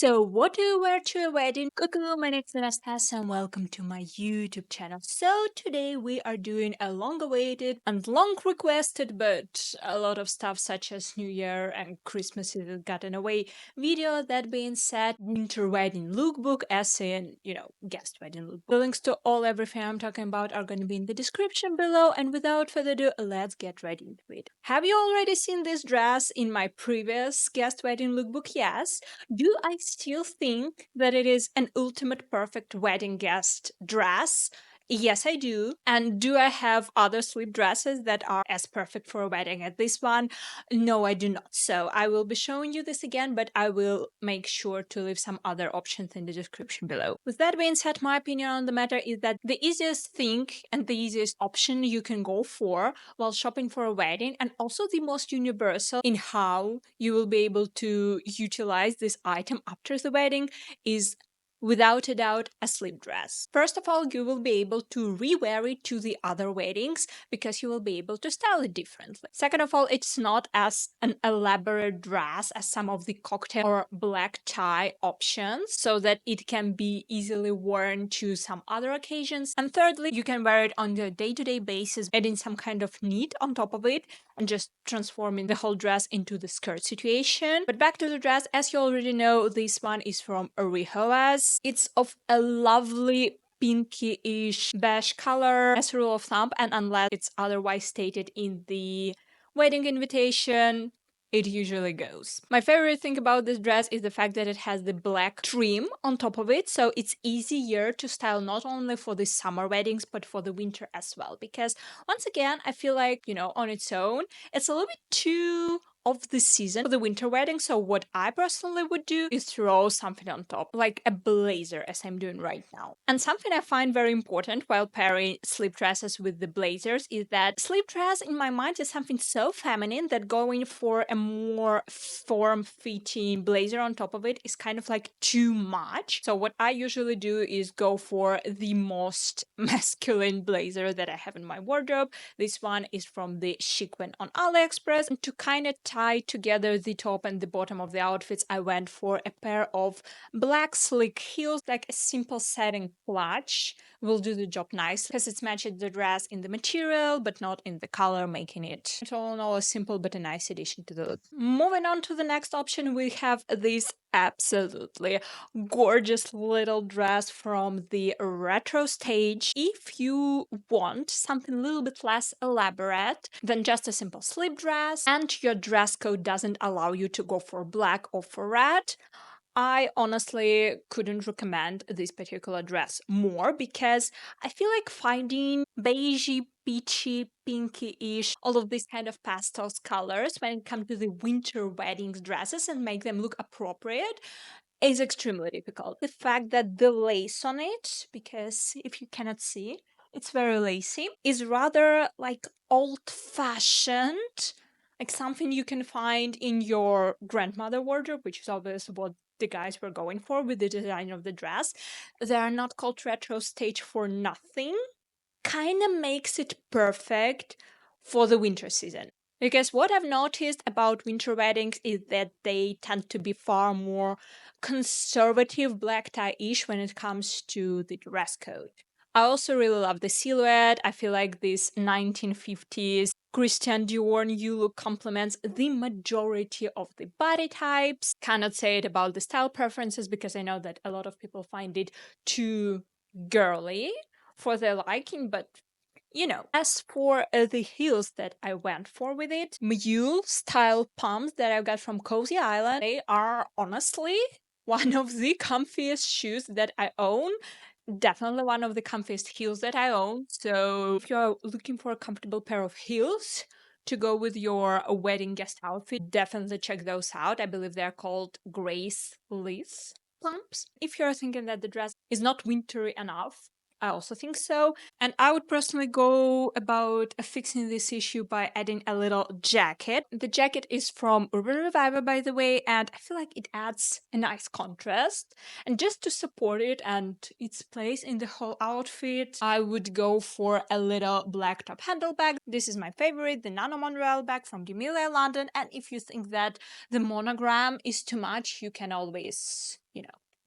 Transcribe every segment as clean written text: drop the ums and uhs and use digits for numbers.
So, what do you wear to a wedding? Cuckoo, my name is Anastasia and welcome to my YouTube channel. So, today we are doing a long awaited and long requested, but a lot of stuff such as New Year and Christmas has gotten away video. That being said, winter wedding lookbook, as in, guest wedding lookbook. The links to everything I'm talking about are going to be in the description below. And without further ado, let's get right into it. Have you already seen this dress in my previous guest wedding lookbook? Yes. Do I still think that it is an ultimate perfect wedding guest dress? Yes, I do. And do I have other sleep dresses that are as perfect for a wedding as this one? No, I do not. So I will be showing you this again, but I will make sure to leave some other options in the description below. With that being said, my opinion on the matter is that the easiest thing and the easiest option you can go for while shopping for a wedding, and also the most universal in how you will be able to utilize this item after the wedding, is without a doubt a sleep dress. First of all, you will be able to rewear it to the other weddings because you will be able to style it differently. Second of all, it's not as an elaborate dress as some of the cocktail or black tie options, so that it can be easily worn to some other occasions. And thirdly, you can wear it on a day-to-day basis, adding some kind of knit on top of it and just transforming the whole dress into the skirt situation. But back to the dress, as you already know, this one is from Rihoas. It's of a lovely pinky-ish beige color as a rule of thumb, and unless it's otherwise stated in the wedding invitation, it usually goes. My favorite thing about this dress is the fact that it has the black trim on top of it, so it's easier to style not only for the summer weddings but for the winter as well, because once again I feel like, on its own it's a little bit too of the season for the winter wedding. So what I personally would do is throw something on top, like a blazer, as I'm doing right now. And something I find very important while pairing sleep dresses with the blazers is that sleep dress in my mind is something so feminine that going for a more form-fitting blazer on top of it is kind of like too much. So what I usually do is go for the most masculine blazer that I have in my wardrobe. This one is from the Chic Ven on AliExpress. And to kind of tie together the top and the bottom of the outfits, I went for a pair of black slick heels, like a simple satin clutch will do the job nicely because it's matched the dress in the material but not in the color, making it all in all a simple but a nice addition to the look. Moving on to the next option, we have this absolutely gorgeous little dress from the retro stage. If you want something a little bit less elaborate than just a simple sleep dress and your dress code doesn't allow you to go for black or for red, I honestly couldn't recommend this particular dress more, because I feel like finding beigey, peachy, pinky-ish, all of these kind of pastels colors when it comes to the winter weddings dresses and make them look appropriate is extremely difficult. The fact that the lace on it, because if you cannot see, it's very lacy, is rather like old-fashioned, like something you can find in your grandmother wardrobe, which is obviously what the guys were going for with the design of the dress. They are not called retro stage for nothing. Kind of makes it perfect for the winter season. Because what I've noticed about winter weddings is that they tend to be far more conservative black tie-ish when it comes to the dress code. I also really love the silhouette. I feel like this 1950s Christian Dior new look complements the majority of the body types. Cannot say it about the style preferences because I know that a lot of people find it too girly for their liking, but as for the heels that I went for with it, mule style pumps that I got from Cozy Island, they are honestly one of the comfiest shoes that I own. Definitely one of the comfiest heels that I own. So if you're looking for a comfortable pair of heels to go with your wedding guest outfit, definitely check those out. I believe they're called Grace Lithe pumps. If you're thinking that the dress is not wintry enough, I also think so. And I would personally go about fixing this issue by adding a little jacket. The jacket is from Revivo, by the way, and I feel like it adds a nice contrast. And just to support it and its place in the whole outfit, I would go for a little black top handle bag. This is my favorite, the Nano Montreal bag from Demellier, London. And if you think that the monogram is too much, you can always,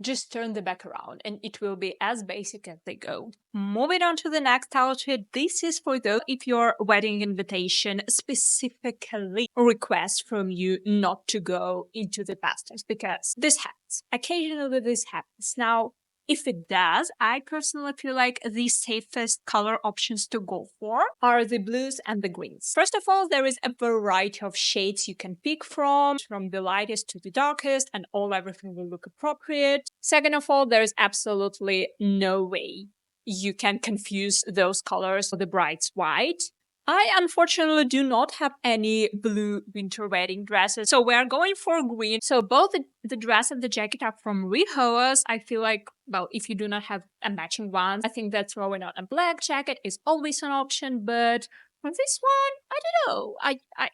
just turn the back around and it will be as basic as they go. Moving on to the next outfit. This is for those if your wedding invitation specifically requests from you not to go into the pastels, because this happens. Occasionally this happens. Now, if it does, I personally feel like the safest color options to go for are the blues and the greens. First of all, there is a variety of shades you can pick from the lightest to the darkest, and everything will look appropriate. Second of all, there is absolutely no way you can confuse those colors with the bright white. I unfortunately do not have any blue winter wedding dresses, so we're going for green. So both the dress and the jacket are from Rihoas. I feel like, well, if you do not have a matching one, I think that throwing out a black jacket is always an option, but for this one, I don't know.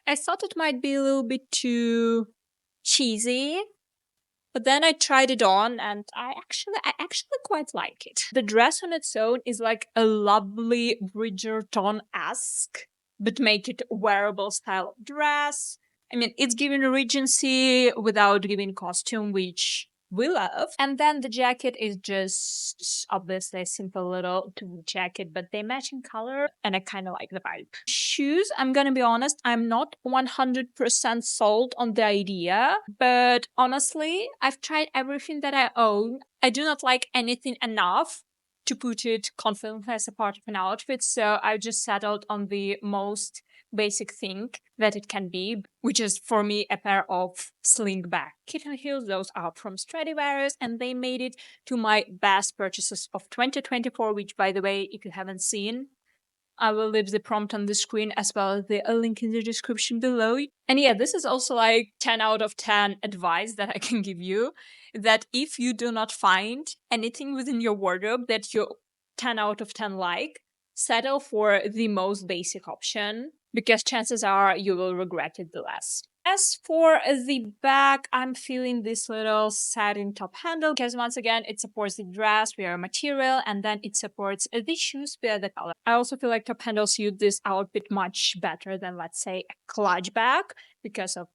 I thought it might be a little bit too cheesy. But then I tried it on and I actually quite like it. The dress on its own is like a lovely Bridgerton-esque, but make it wearable style of dress. I mean, it's giving Regency without giving costume, which we love. And then the jacket is just obviously a simple little tweed jacket, but they match in color and I kind of like the vibe. Shoes, I'm gonna be honest, I'm not 100% sold on the idea, but honestly, I've tried everything that I own. I do not like anything enough to put it confidently as a part of an outfit, so I just settled on the most basic thing that it can be, which is for me a pair of sling back kitten heels. Those are from Stradivarius and they made it to my best purchases of 2024, which, by the way, if you haven't seen, I will leave the prompt on the screen as well as the link in the description below. And yeah, this is also like 10 out of 10 advice that I can give you, that if you do not find anything within your wardrobe that you 10 out of 10 like, settle for the most basic option, because chances are you will regret it the less. As for the back, I'm feeling this little satin top handle because once again, it supports the dress via material and then it supports the shoes via the color. I also feel like top handles suit this outfit much better than, let's say, a clutch bag because of,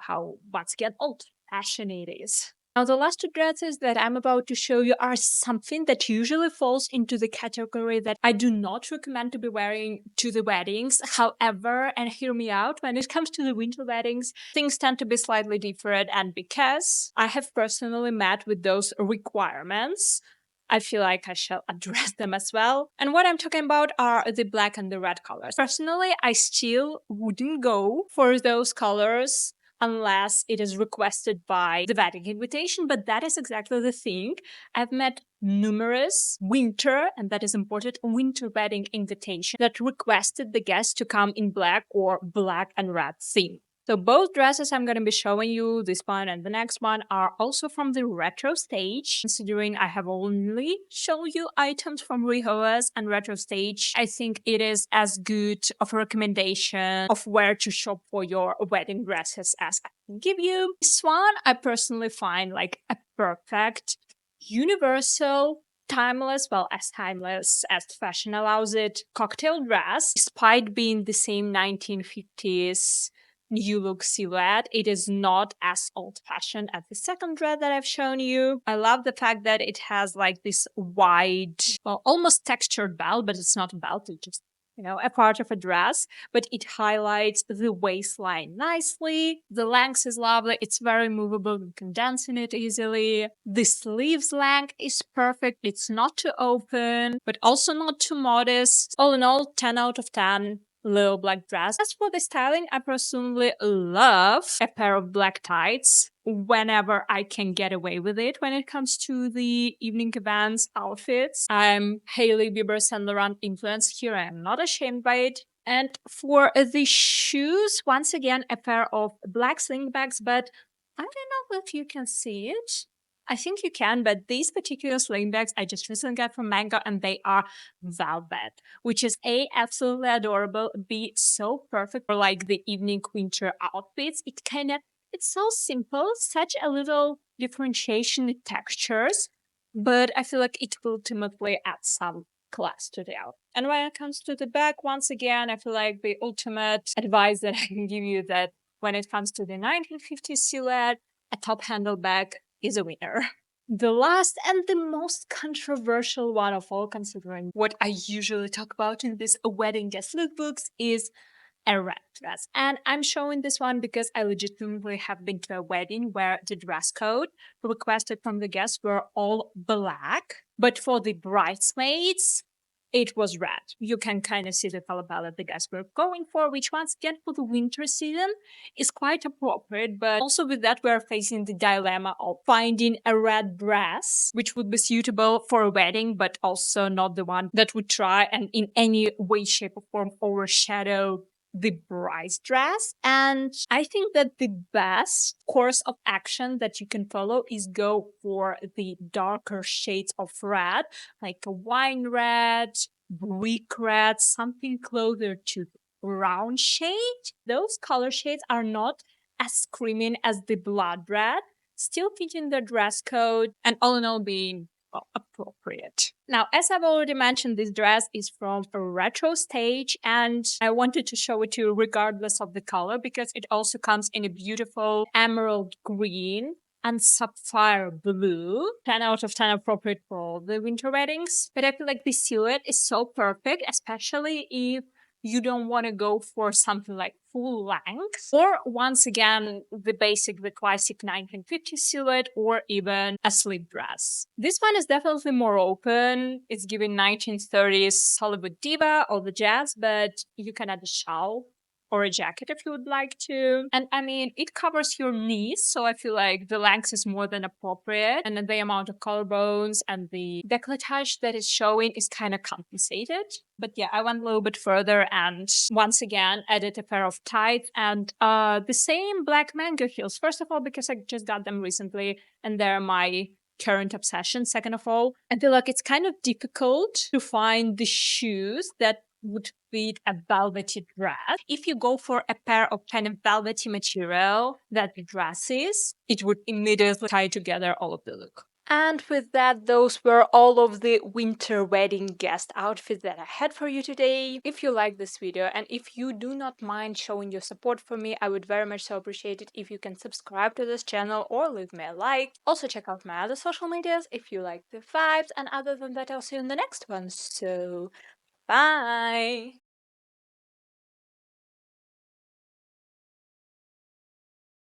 how, once again, old-fashioned it is. Now, the last two dresses that I'm about to show you are something that usually falls into the category that I do not recommend to be wearing to the weddings. However, and hear me out, when it comes to the winter weddings, things tend to be slightly different. And because I have personally met with those requirements, I feel like I shall address them as well. And what I'm talking about are the black and the red colors. Personally, I still wouldn't go for those colors unless it is requested by the wedding invitation, but that is exactly the thing. I've met numerous winter, and that is important, winter wedding invitations that requested the guests to come in black or black and red theme. So both dresses I'm going to be showing you, this one and the next one, are also from the retro stage. Considering I have only shown you items from Rihoas and retro stage, I think it is as good of a recommendation of where to shop for your wedding dresses as I can give you. This one I personally find like a perfect, universal, timeless as fashion allows it, cocktail dress. Despite being the same 1950s new look silhouette, it is not as old-fashioned as the second dress that I've shown you. I love the fact that it has like this wide, almost textured belt, but it's not a belt, it's just a part of a dress, but it highlights the waistline nicely. The length is lovely. It's very movable. You can dance in it easily. The sleeves length is perfect. It's not too open, but also not too modest. All in all, 10 out of 10. Little black dress. As for the styling, I personally love a pair of black tights whenever I can get away with it when it comes to the evening events outfits. I'm Hailey Bieber Saint Laurent influenced here. I am not ashamed by it. And for the shoes, once again, a pair of black sling bags, but I don't know if you can see it. I think you can, but these particular sling bags I just recently got from Mango and they are velvet, which is A, absolutely adorable, B, so perfect for like the evening winter outfits. It's so simple, such a little differentiation in textures, but I feel like it will ultimately add some class to the outfit. And when it comes to the bag, once again, I feel like the ultimate advice that I can give you that when it comes to the 1950s silhouette, a top handle bag is a winner. The last and the most controversial one of all, considering what I usually talk about in these wedding guest lookbooks, is a red dress. And I'm showing this one because I legitimately have been to a wedding where the dress code requested from the guests were all black, but for the bridesmaids, it was red. You can kind of see the color palette the guys were going for, which once again for the winter season is quite appropriate. But also with that, we're facing the dilemma of finding a red dress, which would be suitable for a wedding, but also not the one that would try and in any way, shape, or form overshadow the bride's dress. And I think that the best course of action that you can follow is go for the darker shades of red, like a wine red, brick red, something closer to brown shade. Those color shades are not as screaming as the blood red, still fitting the dress code, and all in all being appropriate. Now, as I've already mentioned, this dress is from a retro stage, and I wanted to show it to you regardless of the color because it also comes in a beautiful emerald green and sapphire blue. 10 out of 10 appropriate for all the winter weddings. But I feel like the silhouette is so perfect, especially if you don't want to go for something like full length, or once again, the basic, the classic 1950 silhouette, or even a slip dress. This one is definitely more open. It's giving 1930s Hollywood diva or the jazz, but you can add a shawl or a jacket if you would like to. And I mean, it covers your knees, so I feel like the length is more than appropriate. And then the amount of collarbones and the décolletage that is showing is kind of compensated. But yeah, I went a little bit further and once again added a pair of tights and the same black mango heels. First of all, because I just got them recently and they're my current obsession. Second of all, I feel like it's kind of difficult to find the shoes that would fit a velvety dress. If you go for a pair of kind of velvety material that the dress is, it would immediately tie together all of the look. And with that, those were all of the winter wedding guest outfits that I had for you today. If you like this video and if you do not mind showing your support for me, I would very much so appreciate it if you can subscribe to this channel or leave me a like. Also check out my other social medias if you like the vibes, and other than that, I'll see you in the next one. So, bye!